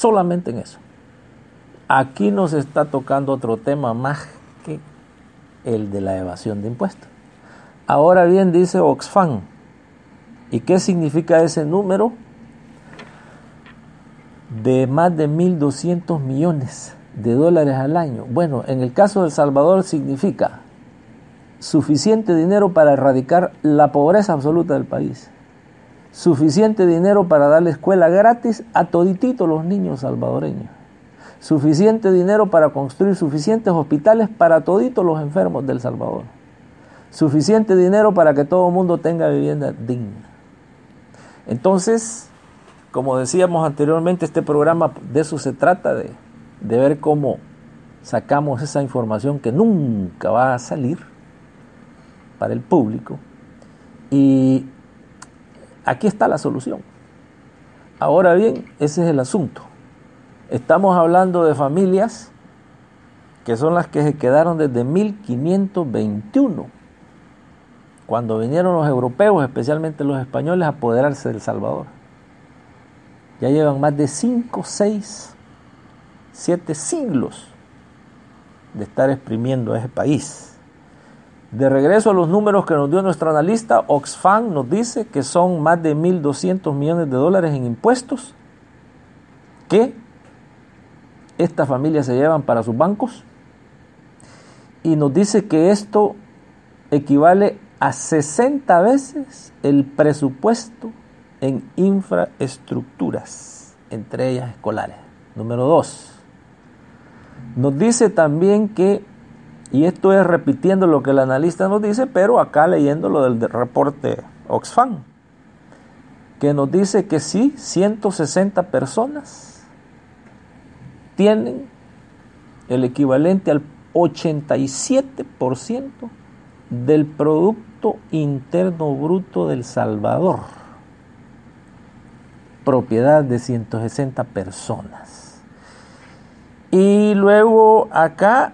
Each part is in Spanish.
solamente en eso. Aquí nos está tocando otro tema más que el de la evasión de impuestos. Ahora bien, dice Oxfam, ¿y qué significa ese número de más de 1.200 millones de dólares al año? Bueno, en el caso de El Salvador significa suficiente dinero para erradicar la pobreza absoluta del país, suficiente dinero para darle escuela gratis a todititos los niños salvadoreños, suficiente dinero para construir suficientes hospitales para toditos los enfermos del Salvador, suficiente dinero para que todo el mundo tenga vivienda digna. Entonces, como decíamos anteriormente, este programa de eso se trata, de ver cómo sacamos esa información que nunca va a salir para el público, y aquí está la solución. Ahora bien, ese es el asunto. Estamos hablando de familias que son las que se quedaron desde 1521, cuando vinieron los europeos, especialmente los españoles, a apoderarse de El Salvador. Ya llevan más de 5, 6, 7 siglos de estar exprimiendo a ese país. De regreso a los números que nos dio nuestro analista, Oxfam nos dice que son más de 1.200 millones de dólares en impuestos que estas familias se llevan para sus bancos, y nos dice que esto equivale a 60 veces el presupuesto en infraestructuras, entre ellas escolares. Número 2, nos dice también que, y esto es repitiendo lo que el analista nos dice, pero acá leyendo lo del reporte Oxfam, que nos dice que sí, 160 personas tienen el equivalente al 87% del Producto Interno Bruto del Salvador, propiedad de 160 personas. Y luego acá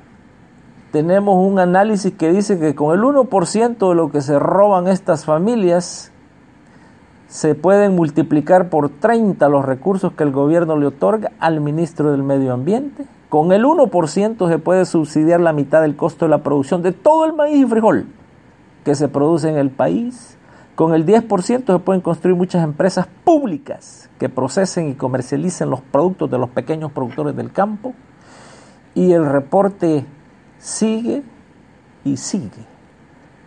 tenemos un análisis que dice que con el 1% de lo que se roban estas familias, se pueden multiplicar por 30 los recursos que el gobierno le otorga al ministro del Medio Ambiente. Con el 1% se puede subsidiar la mitad del costo de la producción de todo el maíz y frijol que se produce en el país. Con el 10% se pueden construir muchas empresas públicas que procesen y comercialicen los productos de los pequeños productores del campo. Y el reporte sigue y sigue.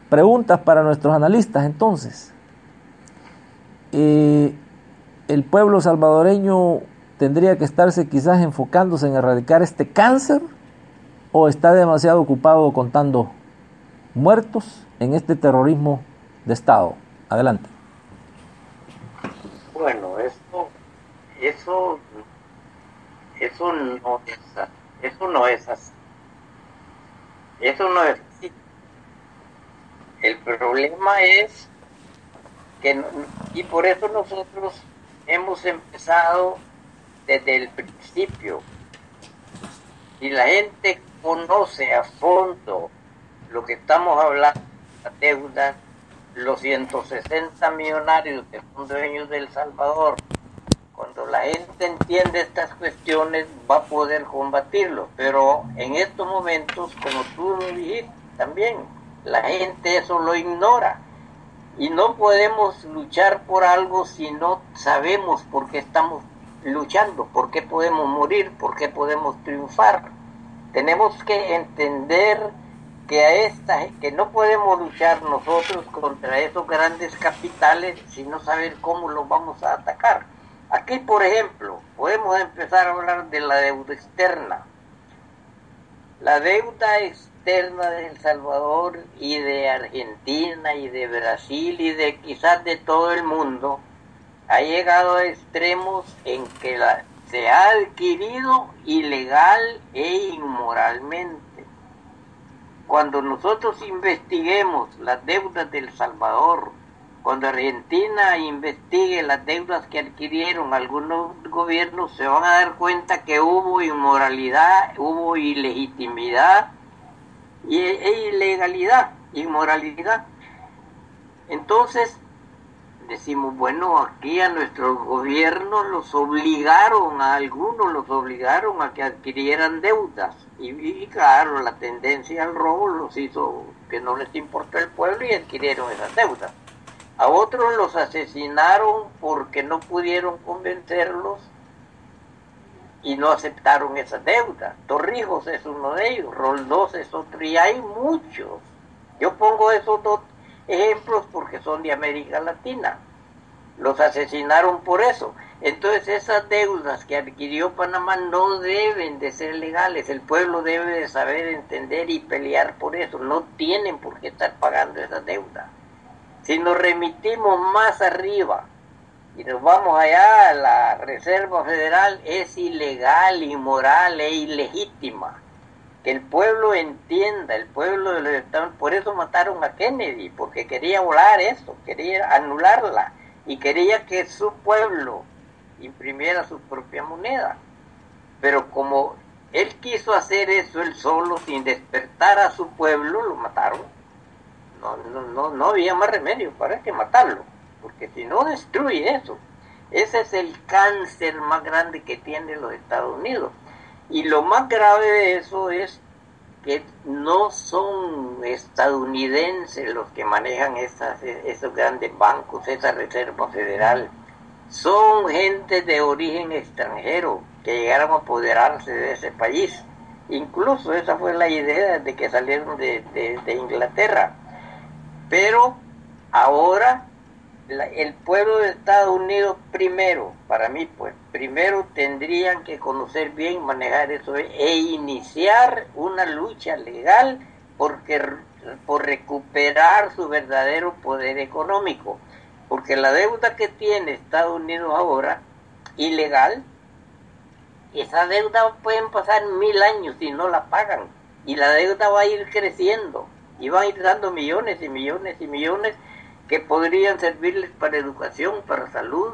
Preguntas para nuestros analistas entonces. ¿El pueblo salvadoreño tendría que estarse quizás enfocándose en erradicar este cáncer, o está demasiado ocupado contando muertos en este terrorismo de Estado? Adelante. Bueno, eso no es así. Eso no es así. El problema es que, y por eso nosotros hemos empezado desde el principio. Si la gente conoce a fondo lo que estamos hablando, la deuda, los 160 millonarios que son dueños de El Salvador, cuando la gente entiende estas cuestiones va a poder combatirlo. Pero en estos momentos, como tú lo dijiste también, la gente eso lo ignora. Y no podemos luchar por algo si no sabemos por qué estamos luchando, por qué podemos morir, por qué podemos triunfar. Tenemos que entender que no podemos luchar nosotros contra esos grandes capitales sin no saber cómo los vamos a atacar. Aquí, por ejemplo, podemos empezar a hablar de la deuda externa. La deuda externa de El Salvador y de Argentina y de Brasil y de quizás de todo el mundo ha llegado a extremos en que se ha adquirido ilegal e inmoralmente. Cuando nosotros investiguemos las deudas de El Salvador, cuando Argentina investigue las deudas que adquirieron algunos gobiernos, se van a dar cuenta que hubo inmoralidad, hubo ilegitimidad e ilegalidad, inmoralidad. Entonces, decimos, bueno, aquí a nuestros gobiernos algunos los obligaron a que adquirieran deudas. Y claro, la tendencia al robo los hizo que no les importó el pueblo y adquirieron esas deudas. A otros los asesinaron porque no pudieron convencerlos y no aceptaron esa deuda. Torrijos es uno de ellos, Roldós es otro, y hay muchos. Yo pongo esos dos ejemplos porque son de América Latina. Los asesinaron por eso. Entonces esas deudas que adquirió Panamá no deben de ser legales. El pueblo debe de saber entender y pelear por eso. No tienen por qué estar pagando esas deudas. Si nos remitimos más arriba y nos vamos allá a la Reserva Federal, es ilegal, inmoral e ilegítima. Que el pueblo entienda, el pueblo de los Estados Unidos, por eso mataron a Kennedy, porque quería volar eso, quería anularla, y quería que su pueblo imprimiera su propia moneda. Pero como él quiso hacer eso él solo, sin despertar a su pueblo, lo mataron. No había más remedio para que matarlo, porque si no destruye eso. Ese es el cáncer más grande que tiene los Estados Unidos. Y lo más grave de eso es que no son estadounidenses los que manejan esos grandes bancos, esa Reserva Federal. Son gente de origen extranjero que llegaron a apoderarse de ese país. Incluso esa fue la idea de que salieron de Inglaterra. Pero ahora el pueblo de Estados Unidos primero tendrían que conocer bien, manejar eso e iniciar una lucha legal por recuperar su verdadero poder económico, porque la deuda que tiene Estados Unidos ahora, ilegal, esa deuda pueden pasar 1000 años y no la pagan, y la deuda va a ir creciendo, y van a ir dando millones y millones y millones que podrían servirles para educación, para salud,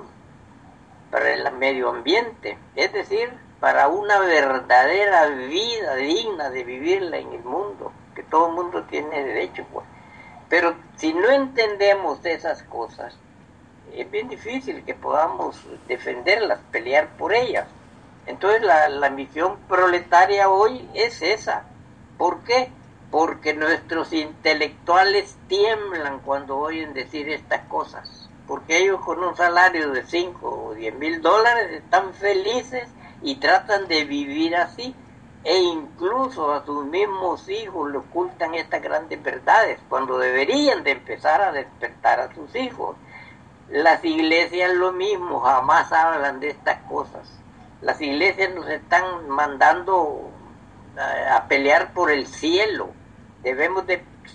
para el medio ambiente, es decir, para una verdadera vida digna de vivirla en el mundo, que todo el mundo tiene derecho, pues. Pero si no entendemos esas cosas, es bien difícil que podamos defenderlas, pelear por ellas. Entonces la misión proletaria hoy es esa. ¿Por qué? Porque nuestros intelectuales tiemblan cuando oyen decir estas cosas, porque ellos con un salario de 5 o 10 mil dólares están felices y tratan de vivir así, e incluso a sus mismos hijos le ocultan estas grandes verdades, cuando deberían de empezar a despertar a sus hijos. Las iglesias lo mismo, jamás hablan de estas cosas. Las iglesias nos están mandando a pelear por el cielo.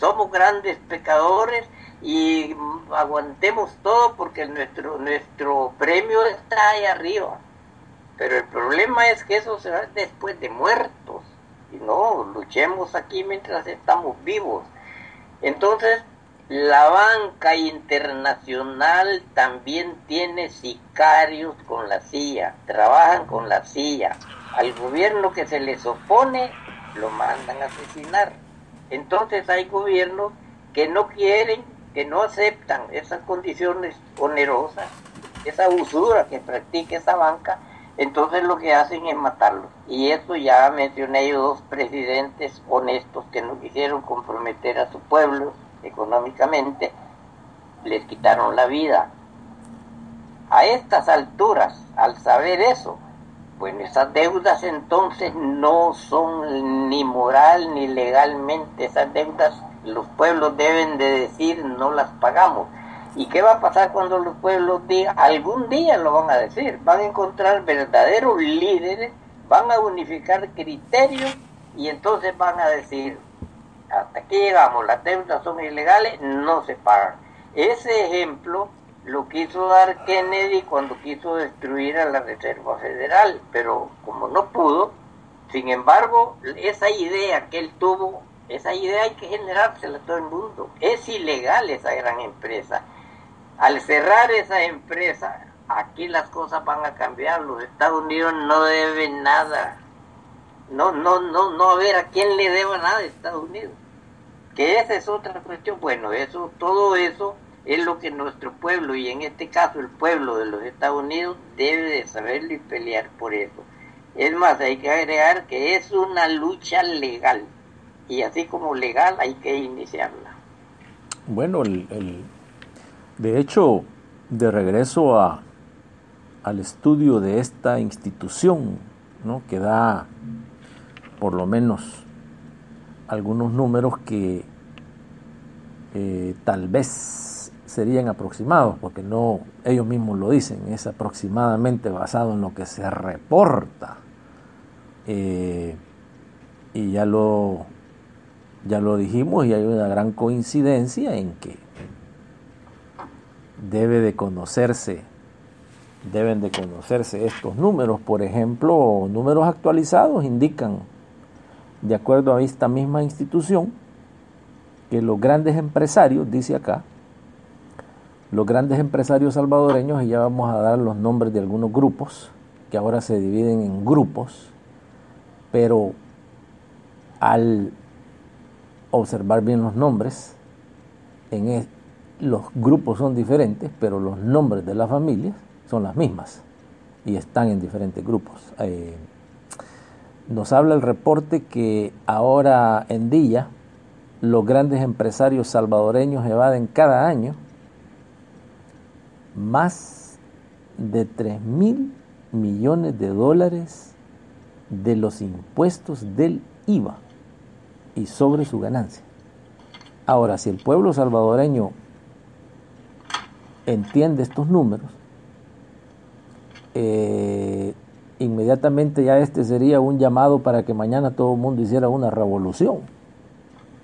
Somos grandes pecadores y aguantemos todo porque nuestro premio está ahí arriba. Pero el problema es que eso se va después de muertos. Y no, luchemos aquí mientras estamos vivos. Entonces, la banca internacional también tiene sicarios con la CIA, trabajan con la CIA. Al gobierno que se les opone, lo mandan a asesinar. Entonces hay gobiernos que no quieren, que no aceptan esas condiciones onerosas, esa usura que practica esa banca, entonces lo que hacen es matarlos. Y eso ya mencioné yo, 2 presidentes honestos que no quisieron comprometer a su pueblo económicamente, les quitaron la vida. A estas alturas, al saber eso, bueno, esas deudas entonces no son ni moral ni legalmente, esas deudas los pueblos deben de decir no las pagamos. ¿Y qué va a pasar cuando los pueblos digan? Algún día lo van a decir, van a encontrar verdaderos líderes, van a unificar criterios y entonces van a decir, hasta aquí llegamos, las deudas son ilegales, no se pagan. Ese ejemplo lo quiso dar Kennedy cuando quiso destruir a la Reserva Federal, pero como no pudo, sin embargo, esa idea que él tuvo, esa idea hay que generársela a todo el mundo. Es ilegal esa gran empresa. Al cerrar esa empresa, aquí las cosas van a cambiar. Los Estados Unidos no deben nada. No a ver a quién le deba nada a Estados Unidos. Que esa es otra cuestión. Bueno, todo eso es lo que nuestro pueblo, y en este caso el pueblo de los Estados Unidos, debe de saberlo y pelear por eso. Es más, hay que agregar que es una lucha legal, y así como legal hay que iniciarla. Bueno, de hecho, de regreso al estudio de esta institución, ¿no?, que da por lo menos algunos números que tal vez serían aproximados, porque no, ellos mismos lo dicen, es aproximadamente basado en lo que se reporta, y ya lo dijimos, y hay una gran coincidencia en que deben de conocerse estos números. Por ejemplo, números actualizados indican, de acuerdo a esta misma institución, que los grandes empresarios, dice acá, los grandes empresarios salvadoreños, y ya vamos a dar los nombres de algunos grupos, que ahora se dividen en grupos, pero al observar bien los nombres, los grupos son diferentes, pero los nombres de las familias son las mismas y están en diferentes grupos. Nos habla el reporte que ahora en día los grandes empresarios salvadoreños evaden cada año más de 3,000 millones de dólares de los impuestos del IVA y sobre su ganancia. Ahora, si el pueblo salvadoreño entiende estos números, inmediatamente ya sería un llamado para que mañana todo el mundo hiciera una revolución,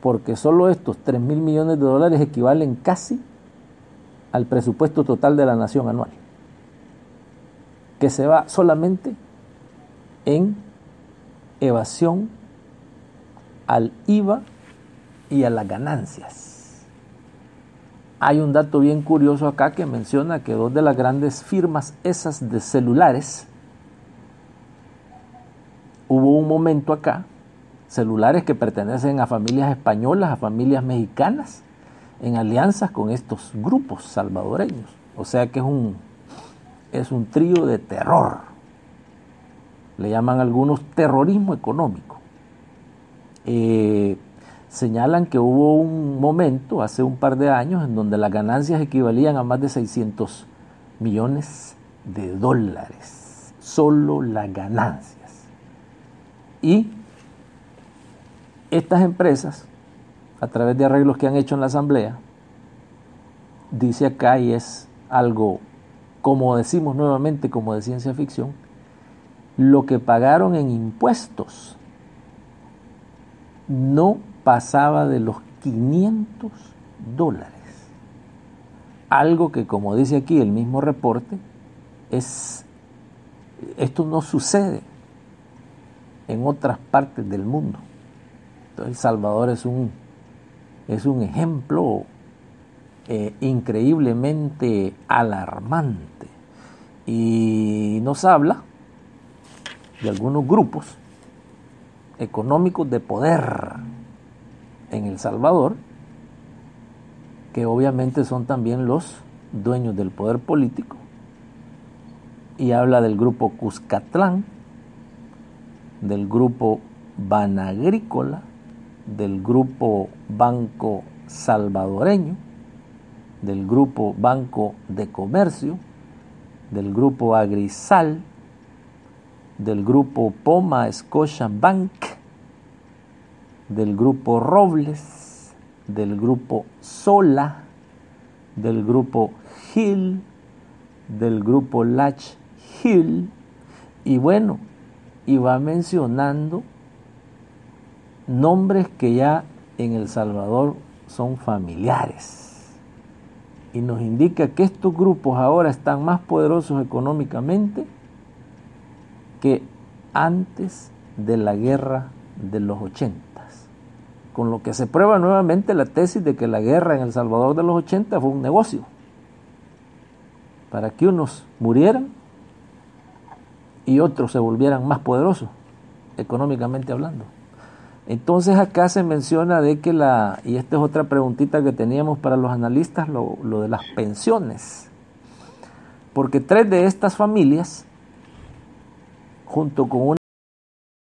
porque solo estos 3,000 millones de dólares equivalen casi al presupuesto total de la nación anual, que se va solamente en evasión al IVA y a las ganancias. Hay un dato bien curioso acá que menciona que 2 de las grandes firmas esas de celulares, hubo un momento acá, celulares que pertenecen a familias españolas, a familias mexicanas, en alianzas con estos grupos salvadoreños. O sea que es un trío de terror. Le llaman algunos terrorismo económico. Señalan que hubo un momento, hace un par de años, en donde las ganancias equivalían a más de 600 millones de dólares. Solo las ganancias. Y estas empresas, a través de arreglos que han hecho en la asamblea, dice acá, y es algo, como decimos nuevamente, como de ciencia ficción, lo que pagaron en impuestos no pasaba de los 500 dólares. Algo que, como dice aquí el mismo reporte, esto no sucede en otras partes del mundo. Entonces, El Salvador es un ejemplo increíblemente alarmante, y nos habla de algunos grupos económicos de poder en El Salvador, que obviamente son también los dueños del poder político, y habla del grupo Cuscatlán, del grupo Banagrícola, del grupo Banco Salvadoreño, del grupo Banco de Comercio, del grupo Agrisal, del grupo Poma Scotia Bank, del grupo Robles, del grupo Sola, del grupo Hill, del grupo Latch Hill, y bueno, y va mencionando nombres que ya en El Salvador son familiares, y nos indica que estos grupos ahora están más poderosos económicamente que antes de la guerra de los 80, con lo que se prueba nuevamente la tesis de que la guerra en El Salvador de los 80 fue un negocio para que unos murieran y otros se volvieran más poderosos económicamente hablando. Entonces acá se menciona de que y esta es otra preguntita que teníamos para los analistas, lo de las pensiones. Porque 3 de estas familias, junto con una